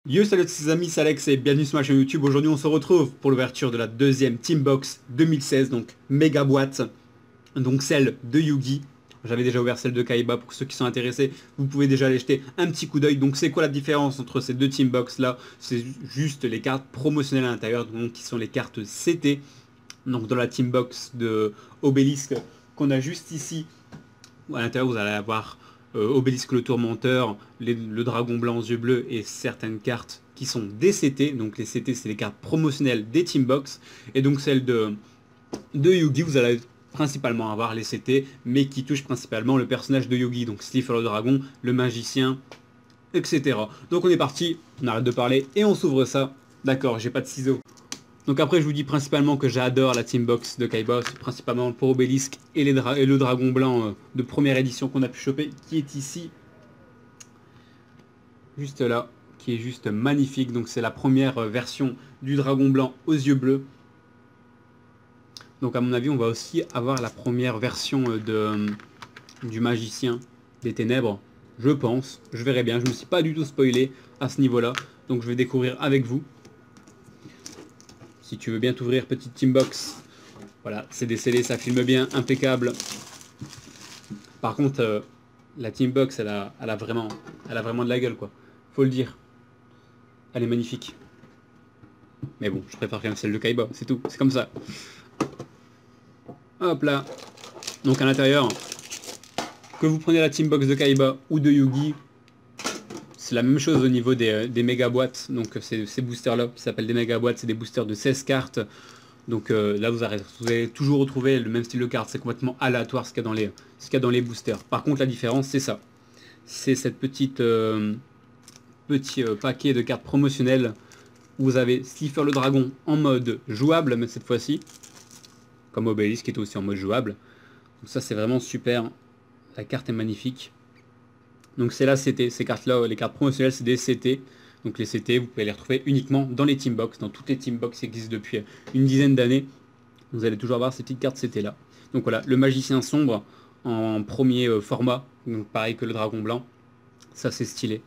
Yo, salut à tous les amis, c'est Alex et bienvenue sur ma chaîne YouTube. Aujourd'hui on se retrouve pour l'ouverture de la deuxième Teambox 2016, donc méga boîte, donc celle de Yugi. J'avais déjà ouvert celle de Kaiba, pour ceux qui sont intéressés, vous pouvez déjà aller jeter un petit coup d'œil. Donc c'est quoi la différence entre ces deux Teambox là? C'est juste les cartes promotionnelles à l'intérieur, donc qui sont les cartes CT. Donc dans la Teambox de Obélisque qu'on a juste ici, à l'intérieur vous allez avoir Obélisque le tourmenteur, le dragon blanc aux yeux bleus et certaines cartes qui sont des CT. Donc les CT c'est les cartes promotionnelles des Teambox. Et donc celle de Yugi, vous allez principalement avoir les CT, mais qui touchent principalement le personnage de Yugi. Donc Slifer le dragon, le magicien, etc. Donc on est parti, on arrête de parler et on s'ouvre ça. D'accord, j'ai pas de ciseaux. Donc après je vous dis principalement que j'adore la Teambox de Kaiba, principalement pour Obélisque et le dragon blanc de première édition qu'on a pu choper, qui est ici, juste là, qui est juste magnifique. Donc c'est la première version du dragon blanc aux yeux bleus. Donc à mon avis on va aussi avoir la première version du magicien des ténèbres, je pense, je verrai bien, je ne me suis pas du tout spoilé à ce niveau là, donc je vais découvrir avec vous. Si tu veux bien t'ouvrir, petite Teambox. Voilà, c'est décellé, ça filme bien, impeccable. Par contre, la Teambox, elle a vraiment de la gueule, quoi. Faut le dire. Elle est magnifique. Mais bon, je préfère quand même celle de Kaiba, c'est tout. C'est comme ça. Hop là. Donc à l'intérieur, que vous preniez la Teambox de Kaiba ou de Yugi, c'est la même chose au niveau des méga boîtes. Donc ces boosters là qui s'appellent des méga boîtes, c'est des boosters de 16 cartes. Donc là vous allez toujours retrouver le même style de carte, c'est complètement aléatoire ce qu'il y a dans les boosters. Par contre la différence c'est ça, c'est cette petit paquet de cartes promotionnelles où vous avez Slifer le dragon en mode jouable, mais cette fois-ci, comme Obélisque qui est aussi en mode jouable. Donc ça c'est vraiment super, la carte est magnifique. Donc c'est là CT, ces cartes là, les cartes promotionnelles c'est des CT. Donc les CT vous pouvez les retrouver uniquement dans les Teambox, dans toutes les Teambox qui existent depuis une dizaine d'années. Vous allez toujours avoir ces petites cartes CT là. Donc voilà, le magicien sombre en premier format, donc pareil que le dragon blanc, ça c'est stylé.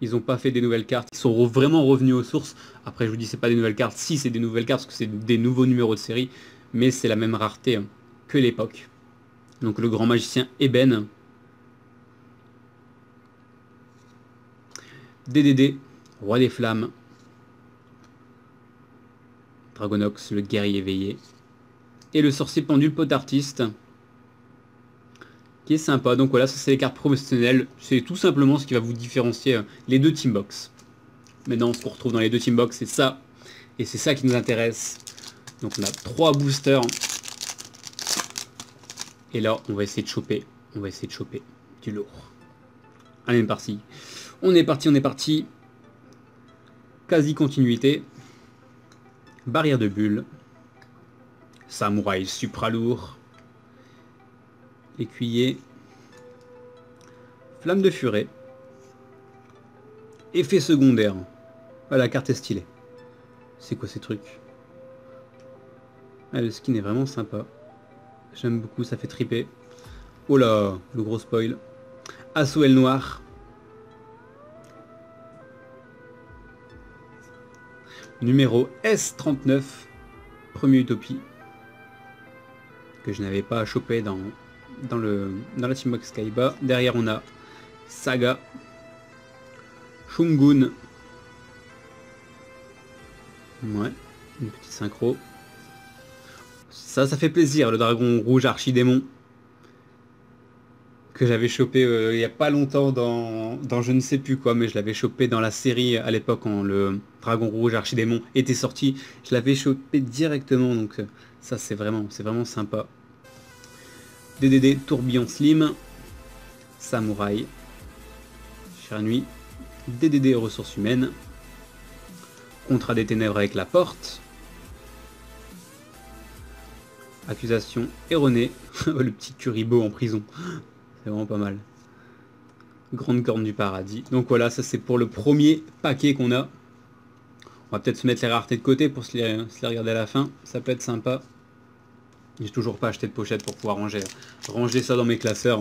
Ils n'ont pas fait des nouvelles cartes, ils sont vraiment revenus aux sources. Après je vous dis c'est pas des nouvelles cartes, si c'est des nouvelles cartes parce que c'est des nouveaux numéros de série, mais c'est la même rareté que l'époque. Donc le grand magicien Eben. DDD, roi des flammes. Dragonox, le guerrier éveillé. Et le sorcier pendule potartiste. Qui est sympa. Donc voilà, ça c'est les cartes promotionnelles. C'est tout simplement ce qui va vous différencier les deux Teambox. Maintenant, ce qu'on retrouve dans les deux Teambox, c'est ça. Et c'est ça qui nous intéresse. Donc on a 3 boosters. Et là, on va essayer de choper. On va essayer de choper du lourd. Allez, on est parti. On est parti, on est parti. Quasi continuité. Barrière de bulle. Samouraï supra lourd. Écuyer. Flamme de furet. Effet secondaire. Ah, la carte est stylée. C'est quoi ces trucs? Ah, le skin est vraiment sympa. J'aime beaucoup, ça fait triper. Oh là, le gros spoil. Assaut aile noire. Numéro S39, premier Utopie, que je n'avais pas à choper dans la Teambox Kaiba. Derrière on a Saga, Shungun, ouais, une petite synchro. Ça fait plaisir, le dragon rouge archidémon, que j'avais chopé il n'y a pas longtemps dans je ne sais plus quoi, mais je l'avais chopé dans la série à l'époque quand le dragon rouge archidémon était sorti. Je l'avais chopé directement, donc ça c'est vraiment sympa. DDD tourbillon slim, samouraï, chère nuit, DDD ressources humaines, contrat des ténèbres avec la porte, accusation erronée, le petit Kuribo en prison. C'est vraiment pas mal. Grande corne du paradis. Donc voilà, ça c'est pour le premier paquet qu'on a. On va peut-être se mettre les raretés de côté pour se les regarder à la fin. Ça peut être sympa. J'ai toujours pas acheté de pochette pour pouvoir ranger ça dans mes classeurs.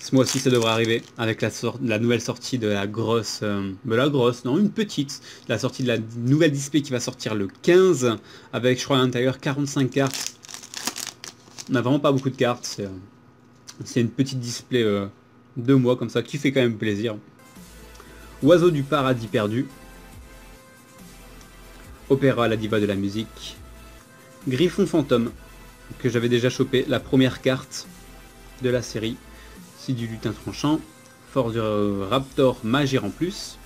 Ce mois-ci ça devrait arriver avec la nouvelle sortie de la grosse... non, une petite. La sortie de la nouvelle display qui va sortir le 15 avec je crois à l'intérieur 45 cartes. On n'a vraiment pas beaucoup de cartes. C'est une petite display 2 mois comme ça qui fait quand même plaisir. Oiseau du paradis perdu. Opéra, la diva de la musique. Griffon fantôme, que j'avais déjà chopé, la première carte de la série. C'est du lutin tranchant. Force du raptor, magir en plus.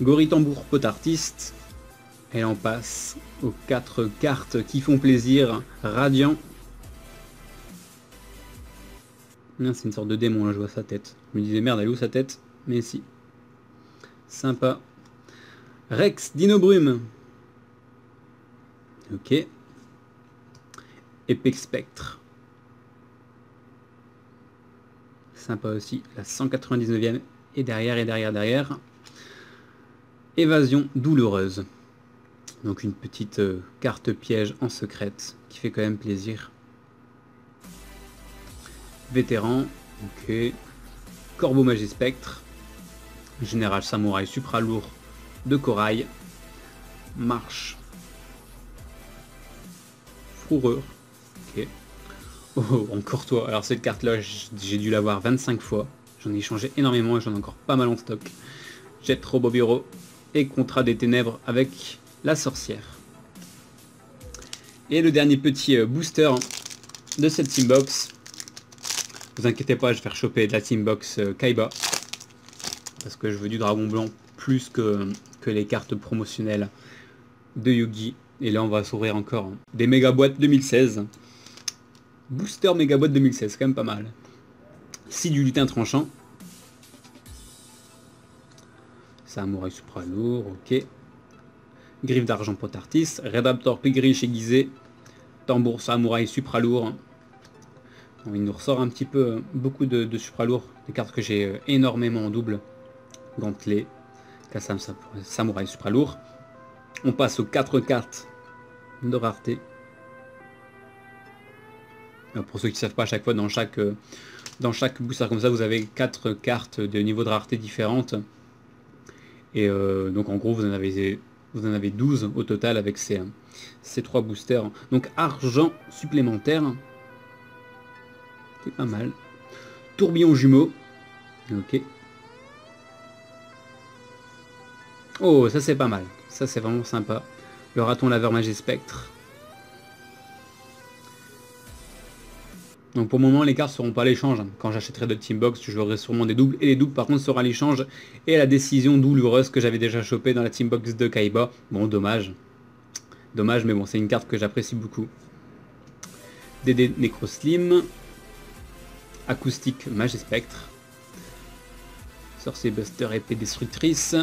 Goritambour, pot artiste. Et on passe aux 4 cartes qui font plaisir. Radiant. C'est une sorte de démon, là, je vois sa tête. Je me disais, merde, elle est où sa tête? Mais si. Sympa. Rex, Dino Brume. Ok. Epic Spectre. Sympa aussi. La 199e. Et derrière. Évasion douloureuse. Donc une petite carte piège en secrète qui fait quand même plaisir. Vétéran. Ok. Corbeau Magie Spectre. Général Samouraï Supra lourd de corail. Marche. Fourrure. Ok. Oh, encore toi. Alors cette carte là, j'ai dû l'avoir 25 fois. J'en ai changé énormément et j'en ai encore pas mal en stock. Jet Robobiro et Contrat des Ténèbres avec la sorcière. Et le dernier petit booster de cette Teambox. Vous inquiétez pas, je vais faire choper de la Teambox Kaiba. Parce que je veux du dragon blanc plus que les cartes promotionnelles de Yugi. Et là on va s'ouvrir encore des méga boîtes 2016. Booster méga boîte 2016, c'est quand même pas mal. Ici du lutin tranchant. Samouraï supra lourd, ok. Griffe d'argent pot artiste. Redaptor pigriche aiguisé. Tambour samouraï supra lourd. Bon, il nous ressort un petit peu beaucoup de supra lourd. Des cartes que j'ai énormément en double. Gantelet. Kassam samouraï supra lourd. On passe aux 4 cartes de rareté. Pour ceux qui ne savent pas, à chaque fois dans chaque booster comme ça, vous avez 4 cartes de niveau de rareté différentes. Et donc en gros vous en avez 12 au total avec ces 3 boosters. Donc argent supplémentaire. C'est pas mal. Tourbillon jumeau. Ok. Oh, ça c'est pas mal. Ça c'est vraiment sympa. Le raton laveur magie spectre. Donc pour le moment les cartes seront pas à l'échange. Quand j'achèterai d'autres Teambox, je jouerai sûrement des doubles. Et les doubles par contre seront à l'échange. Et la décision douloureuse que j'avais déjà chopée dans la Teambox de Kaiba. Bon, dommage. Dommage, mais bon, c'est une carte que j'apprécie beaucoup. DD Necroslim. Acoustique Magie Spectre. Sorcier Buster épée destructrice.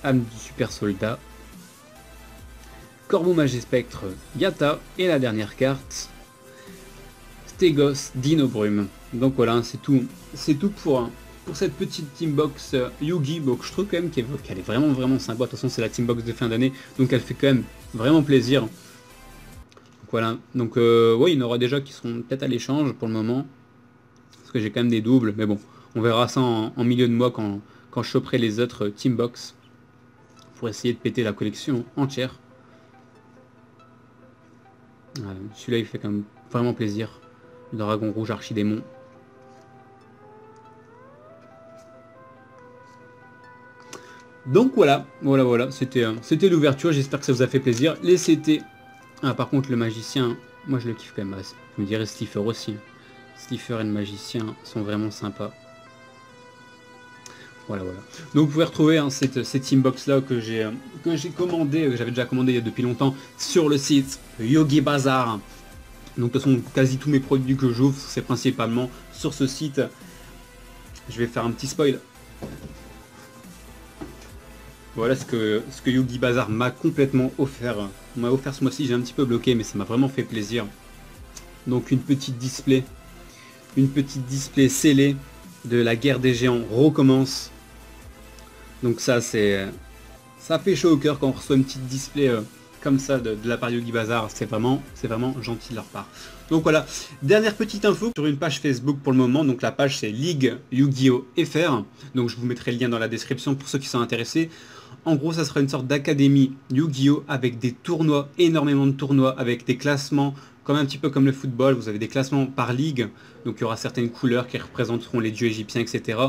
Âme du super soldat. Corbeau Magie Spectre Yata. Et la dernière carte. Stegos Dino Brume. Donc voilà, c'est tout pour cette petite Teambox Yugi. Donc je trouve quand même qu'elle est vraiment sympa. De toute façon c'est la Teambox de fin d'année, donc elle fait quand même vraiment plaisir. Donc voilà, donc oui, il y en aura déjà qui seront peut-être à l'échange pour le moment. Parce que j'ai quand même des doubles, mais bon, on verra ça en milieu de mois quand je choperai les autres Teambox. Pour essayer de péter la collection entière. Voilà, celui-là il fait quand même vraiment plaisir. Le dragon rouge archidémon. Donc voilà, c'était l'ouverture, j'espère que ça vous a fait plaisir. Les CT, par contre le magicien, moi je le kiffe quand même. Vous me direz Slifer aussi. Slifer et le magicien sont vraiment sympas. Voilà. Donc vous pouvez retrouver cette Teambox là que j'ai commandé, que j'avais déjà commandé depuis longtemps sur le site Yogi Bazar. Donc de toute façon quasi tous mes produits que j'ouvre c'est principalement sur ce site. Je vais faire un petit spoil. Voilà ce que Yogi Bazar m'a complètement offert. On m'a offert ce mois-ci, j'ai un petit peu bloqué mais ça m'a vraiment fait plaisir. Donc une petite display scellée de la guerre des géants recommence. Donc ça fait chaud au cœur quand on reçoit une petite display comme ça de la part de Yogi Bazar, c'est vraiment gentil de leur part. Donc voilà, dernière petite info sur une page Facebook pour le moment, donc la page c'est Ligue Yu-Gi-Oh FR, donc je vous mettrai le lien dans la description pour ceux qui sont intéressés. En gros, ça sera une sorte d'académie Yu-Gi-Oh avec des tournois, énormément de tournois, avec des classements, comme un petit peu comme le football, vous avez des classements par ligue, donc il y aura certaines couleurs qui représenteront les dieux égyptiens, etc.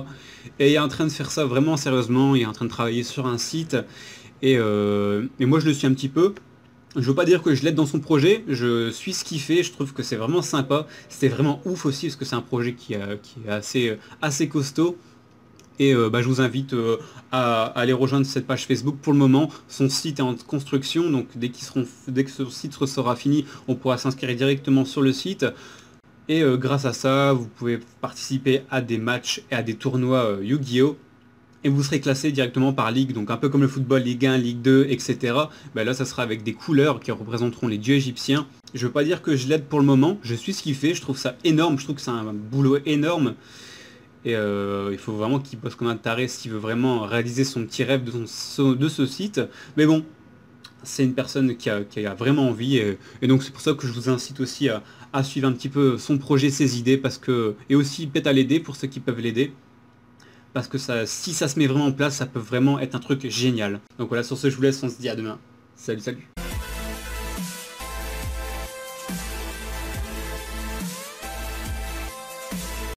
Et il est en train de faire ça vraiment sérieusement, il est en train de travailler sur un site, et moi je le suis un petit peu. Je veux pas dire que je l'aide dans son projet, je suis ce qu'il fait, je trouve que c'est vraiment sympa, c'était vraiment ouf aussi, parce que c'est un projet qui est assez costaud. Et je vous invite à aller rejoindre cette page Facebook. Pour le moment, son site est en construction, donc dès que ce site sera fini, on pourra s'inscrire directement sur le site. Et grâce à ça, vous pouvez participer à des matchs et à des tournois Yu-Gi-Oh! Et vous serez classé directement par ligue, donc un peu comme le football, Ligue 1, Ligue 2, etc. Là, ça sera avec des couleurs qui représenteront les dieux égyptiens. Je veux pas dire que je l'aide pour le moment, je suis ce qu'il fait, je trouve ça énorme, je trouve que c'est un boulot énorme. Et il faut vraiment qu'il bosse comme un taré s'il veut vraiment réaliser son petit rêve de ce site. Mais bon, c'est une personne qui a vraiment envie. Et donc c'est pour ça que je vous incite aussi à suivre un petit peu son projet, ses idées. Et aussi peut-être à l'aider pour ceux qui peuvent l'aider. Parce que si ça se met vraiment en place, ça peut vraiment être un truc génial. Donc voilà, sur ce je vous laisse, on se dit à demain. Salut, salut.